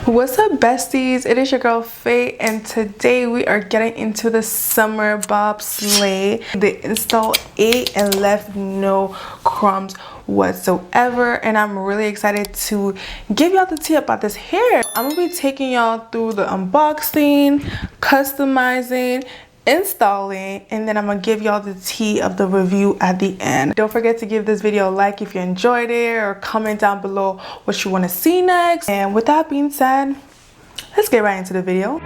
What's up, besties? It is your girl Faye, and today we are getting into the summer bob sleigh. The install ate and left no crumbs whatsoever, and I'm really excited to give y'all the tea about this hair. I'm gonna be taking y'all through the unboxing, customizing, installing, and then I'm gonna give y'all the tea of the review at the end. Don't forget to give this video a like if you enjoyed it, or comment down below what you want to see next. And with that being said, let's get right into the video.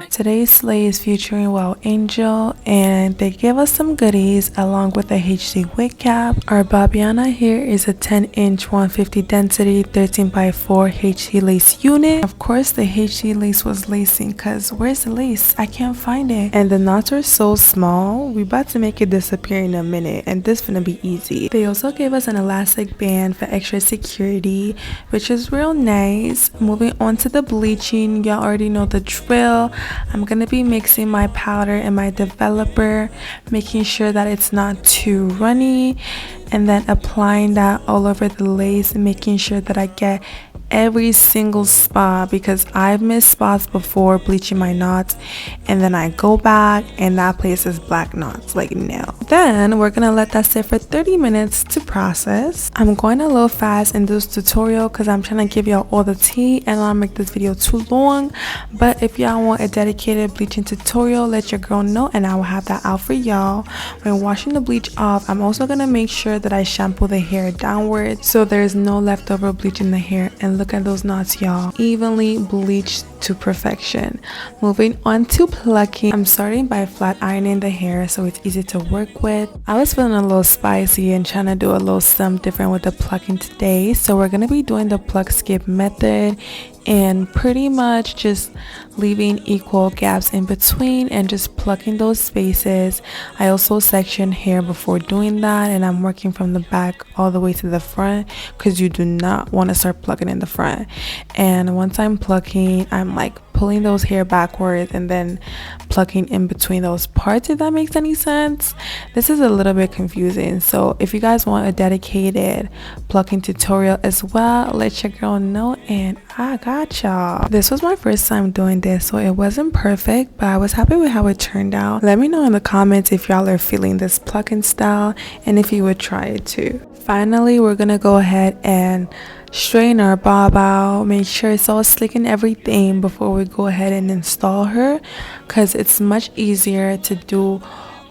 Today's sleigh is featuring Wowangel, and they give us some goodies along with a HD wig cap. Our Babiana here is a 10-inch 150 density 13x4 HD lace unit. Of course, the HD lace was lacing, because where's the lace? I can't find it. And the knots are so small. We about to make it disappear in a minute, and this gonna be easy. They also gave us an elastic band for extra security, which is real nice. Moving on to the bleaching, y'all already know the drill. I'm gonna be mixing my powder and my developer, making sure that it's not too runny, and then applying that all over the lace and making sure that I get every single spot, because I've missed spots before bleaching my knots and then I go back and that place is black knots, like no. Then we're gonna let that sit for 30 minutes to process. I'm going a little fast in this tutorial because I'm trying to give y'all all the tea and I'll make this video too long. But if y'all want a dedicated bleaching tutorial, let your girl know and I will have that out for y'all. When washing the bleach off, I'm also gonna make sure that I shampoo the hair downwards so there's no leftover bleach in the hair. And look at those knots, y'all, evenly bleached to perfection. Moving on to plucking, I'm starting by flat ironing the hair so it's easy to work with. I was feeling a little spicy and trying to do a little something different with the plucking today, so we're gonna be doing the pluck skip method and pretty much just leaving equal gaps in between and just plucking those spaces. I also section hair before doing that, and I'm working from the back all the way to the front because you do not want to start plucking in the front. And once I'm plucking, I'm like pulling those hair backwards and then plucking in between those parts, if that makes any sense. This is a little bit confusing, so if you guys want a dedicated plucking tutorial as well, let your girl know and I got y'all. This was my first time doing this, so it wasn't perfect, but I was happy with how it turned out. Let me know in the comments if y'all are feeling this plucking style and if you would try it too. Finally, we're gonna go ahead and straighten our bob out, make sure it's all slick and everything before we go ahead and install her, because it's much easier to do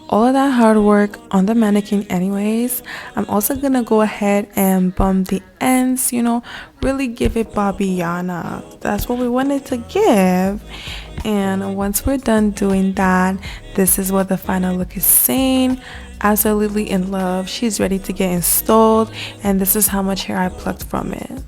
all of that hard work on the mannequin anyways. I'm also gonna go ahead and bump the ends, you know, really give it Babiana. That's what we wanted to give. And once we're done doing that, this is what the final look is saying. Absolutely in love. She's ready to get installed, and this is how much hair I plucked from it.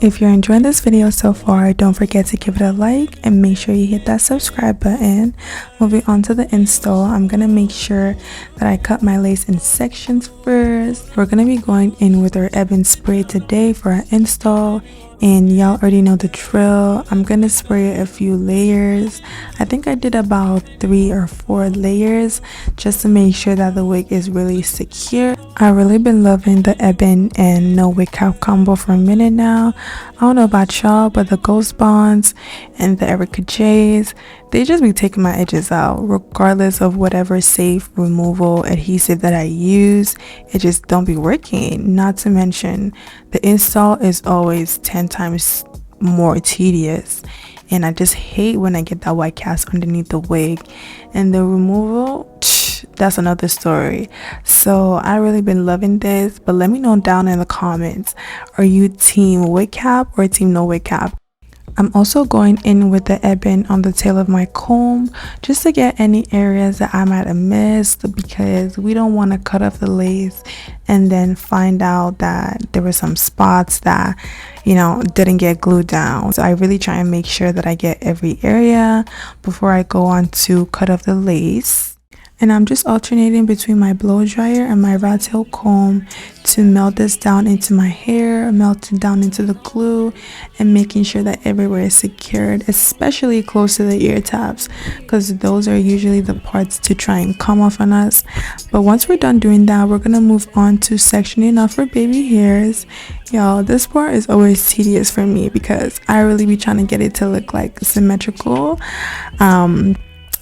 If you're enjoying this video so far, don't forget to give it a like and make sure you hit that subscribe button. Moving on to the install, I'm gonna make sure that I cut my lace in sections first. We're gonna be going in with our ebony spray today for our install, and y'all already know the drill. I'm gonna spray a few layers. I think I did about 3 or 4 layers just to make sure that the wig is really secure. I've really been loving the ebony and no wig cap combo for a minute now. I don't know about y'all, but the Ghost Bonds and the Erica J's, they just be taking my edges out regardless of whatever safe removal adhesive that I use. It just don't be working. Not to mention the install is always 10 times more tedious, and I just hate when I get that white cast underneath the wig. And the removal, that's another story. So I really been loving this, but let me know down in the comments, are you team wig cap or team no wig cap? I'm also going in with the ebony on the tail of my comb just to get any areas that I might have missed, because we don't want to cut off the lace and then find out that there were some spots that, you know, didn't get glued down. So I really try and make sure that I get every area before I go on to cut off the lace. And I'm just alternating between my blow dryer and my rat tail comb to melt this down into my hair, melt it down into the glue, and making sure that everywhere is secured, especially close to the ear tabs, because those are usually the parts to try and come off on us. But once we're done doing that, we're gonna move on to sectioning off our baby hairs. Y'all, this part is always tedious for me because I really be trying to get it to look like symmetrical.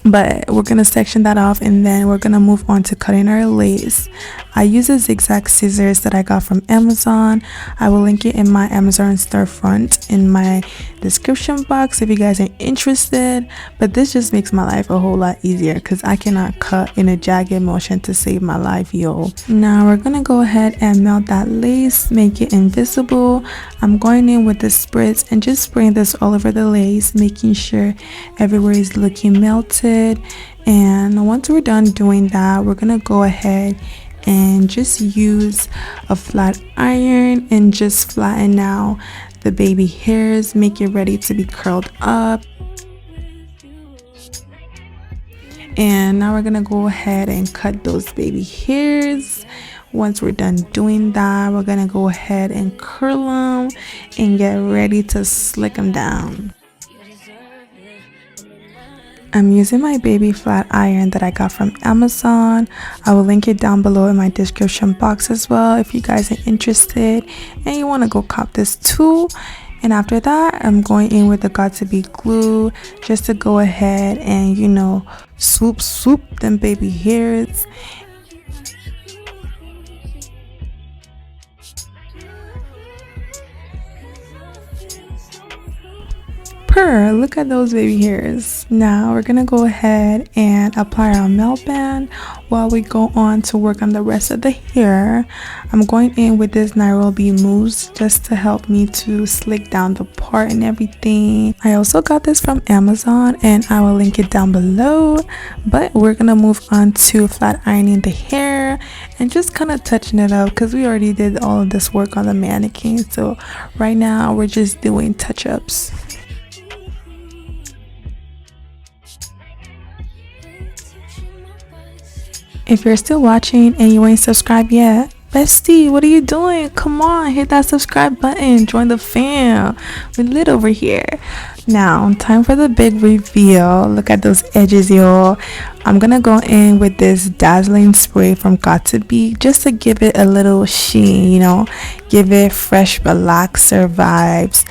But we're gonna section that off, and then we're gonna move on to cutting our lace. I use a zigzag scissors that I got from Amazon. I will link it in my Amazon storefront in my description box if you guys are interested. But this just makes my life a whole lot easier because I cannot cut in a jagged motion to save my life, yo. Now we're gonna go ahead and melt that lace, make it invisible. I'm going in with the spritz and just spraying this all over the lace, making sure everywhere is looking melted. And once we're done doing that, we're gonna go ahead and just use a flat iron and just flatten out the baby hairs, make it ready to be curled up. And now we're gonna go ahead and cut those baby hairs. Once we're done doing that, we're gonna go ahead and curl them and get ready to slick them down. I'm using my baby flat iron that I got from Amazon. I will link it down below in my description box as well if you guys are interested and you want to go cop this too. And after that, I'm going in with the Got2b glue just to go ahead and, you know, swoop them baby hairs. Look at those baby hairs. Now we're gonna go ahead and apply our melt band while we go on to work on the rest of the hair. I'm going in with this Nairobi mousse just to help me to slick down the part and everything. I also got this from Amazon and I will link it down below. But we're gonna move on to flat ironing the hair and just kind of touching it up because we already did all of this work on the mannequin. So right now we're just doing touch-ups. If you're still watching and you ain't subscribed yet, bestie, what are you doing? Come on, hit that subscribe button, join the fam. We lit over here. Now, time for the big reveal. Look at those edges, y'all. I'm gonna go in with this dazzling spray from Got2b just to give it a little sheen, you know, give it fresh relaxer vibes.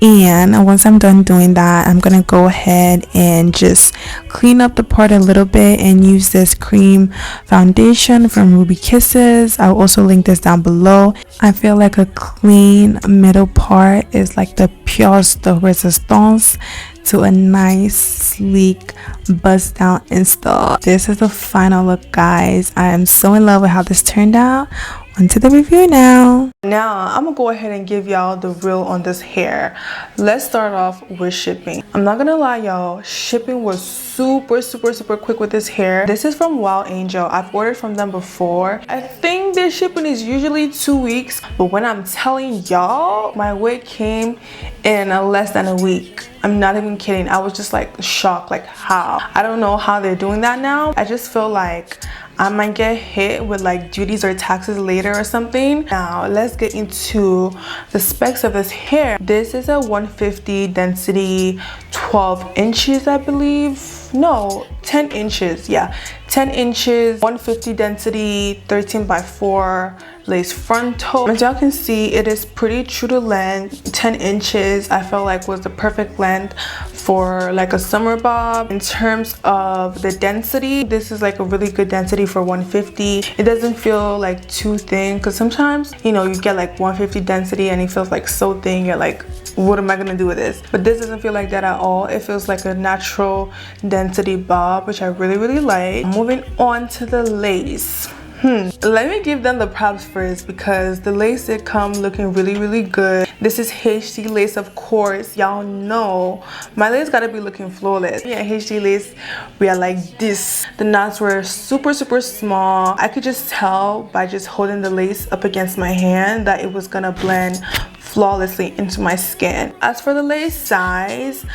And once I'm done doing that, I'm gonna go ahead and just clean up the part a little bit and use this cream foundation from Ruby Kisses. I'll also link this down below. I feel like a clean middle part is like the pièce de résistance to a nice sleek bust down install. This is the final look, guys. I am so in love with how this turned out. Onto the review now. I'm gonna go ahead and give y'all the real on this hair. Let's start off with shipping. I'm not gonna lie, y'all, shipping was super quick with this hair. This is from Wowangel. I've ordered from them before. I think their shipping is usually 2 weeks, but when I'm telling y'all, my wig came in less than a week. I'm not even kidding. I was just like shocked, like how? I don't know how they're doing that now. I just feel like I might get hit with like duties or taxes later or something. Now let's get into the specs of this hair. This is a 150 density, 12 inches, I believe. No, 10 inches. Yeah, 10 inches, 150 density, 13x4 lace frontal. As y'all can see, it is pretty true to length. 10 inches I felt like was the perfect length for like a summer bob. In terms of the density, this is like a really good density for 150. It doesn't feel like too thin because sometimes, you know, you get like 150 density and it feels like so thin, you're like, what am I gonna do with this? But this doesn't feel like that at all. It feels like a natural density bob, which I really like. Moving on to the lace. Let me give them the props first because the lace did come looking really good. This is HD lace, of course. Y'all know my lace gotta be looking flawless. Yeah, HD lace, we are like this. The knots were super small. I could just tell by just holding the lace up against my hand that it was gonna blend flawlessly into my skin. As for the lace size,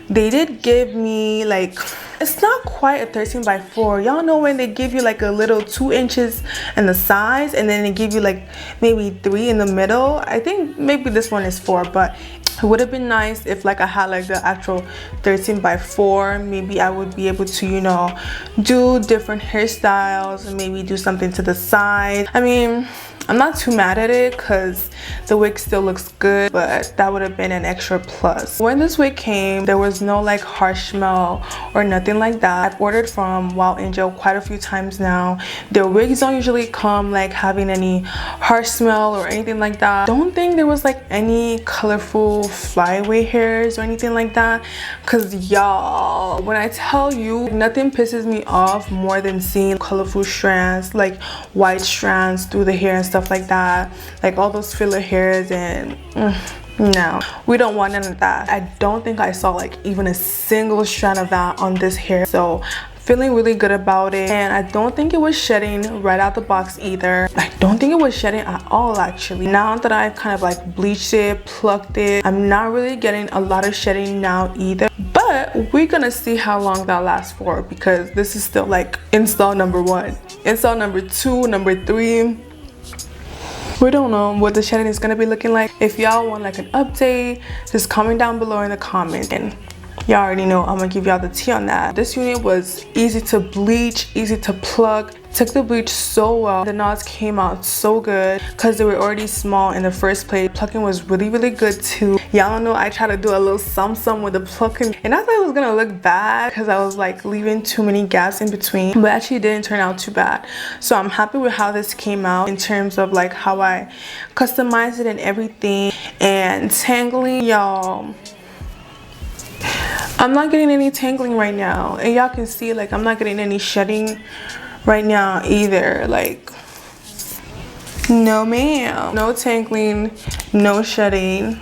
they did give me like, it's not quite a 13 by 4. Y'all know when they give you like a little 2 inches in the sides and then they give you like maybe 3 in the middle. I think maybe this one is 4, but it would have been nice if like I had like the actual 13 by 4. Maybe I would be able to, you know, do different hairstyles and maybe do something to the side. I mean, I'm not too mad at it because the wig still looks good, but that would have been an extra plus. When this wig came, there was no like harsh smell or nothing like that. I've ordered from Wowangel quite a few times now. Their wigs don't usually come like having any harsh smell or anything like that. Don't think there was like any colorful flyaway hairs or anything like that, because y'all, when I tell you, nothing pisses me off more than seeing colorful strands, like white strands through the hair and stuff like that, like all those filler hairs, and no, we don't want none of that. I don't think I saw like even a single strand of that on this hair, so feeling really good about it. And I don't think it was shedding right out the box either. I don't think it was shedding at all actually. Now that I've kind of like bleached it, plucked it, I'm not really getting a lot of shedding now either, but we're gonna see how long that lasts for, because this is still like install number 1, install number 2, number 3. We don't know what the shedding is gonna be looking like. If y'all want like an update, just comment down below in the comments, and y'all already know I'm gonna give y'all the tea on that. This unit was easy to bleach, easy to pluck, took the bleach so well. The knots came out so good because they were already small in the first place. Plucking was really good too. Y'all know I tried to do a little some with the plucking, and I thought it was gonna look bad because I was like leaving too many gaps in between, but actually it didn't turn out too bad. So I'm happy with how this came out in terms of like how I customized it and everything. And tangling, y'all, I'm not getting any tangling right now, and y'all can see like I'm not getting any shedding right now either. Like, no ma'am, no tangling, no shedding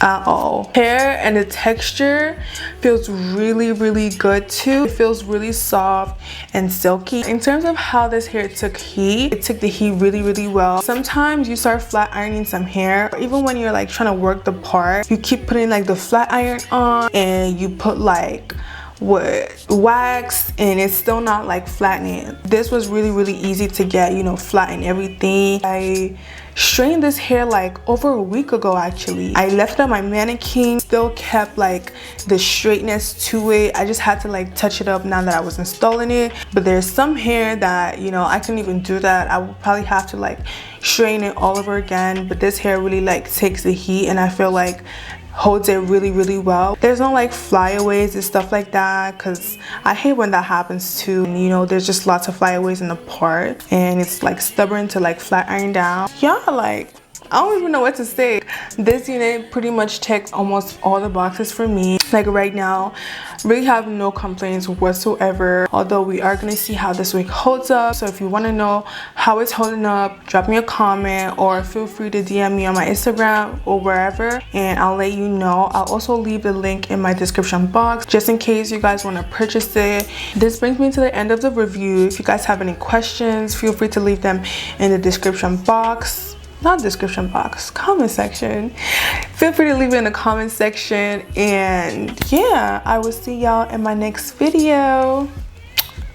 at all. Hair and the texture feels really good too. It feels really soft and silky. In terms of how this hair took heat, it took the heat really well. Sometimes you start flat ironing some hair, or even when you're like trying to work the part, you keep putting like the flat iron on and you put like wax, and it's still not like flattening. This was really easy to get, you know, flatten everything. I strained this hair like over a week ago actually. I left it on my mannequin, still kept like the straightness to it. I just had to like touch it up now that I was installing it. But there's some hair that, you know, I couldn't even do that. I would probably have to like strain it all over again. But this hair really like takes the heat, and I feel like holds it really well. There's no like flyaways and stuff like that, because I hate when that happens too. And, you know, there's just lots of flyaways in the part, and it's like stubborn to like flat iron down. Yeah, like I don't even know what to say. This unit pretty much checked almost all the boxes for me. Like right now, really have no complaints whatsoever, although we are gonna see how this wig holds up. So if you want to know how it's holding up, drop me a comment or feel free to DM me on my Instagram or wherever, and I'll let you know. I'll also leave the link in my description box just in case you guys want to purchase it. This brings me to the end of the review. If you guys have any questions, feel free to leave them in the description box. Not description box, comment section. Feel free to leave it in the comment section, and yeah, I will see y'all in my next video.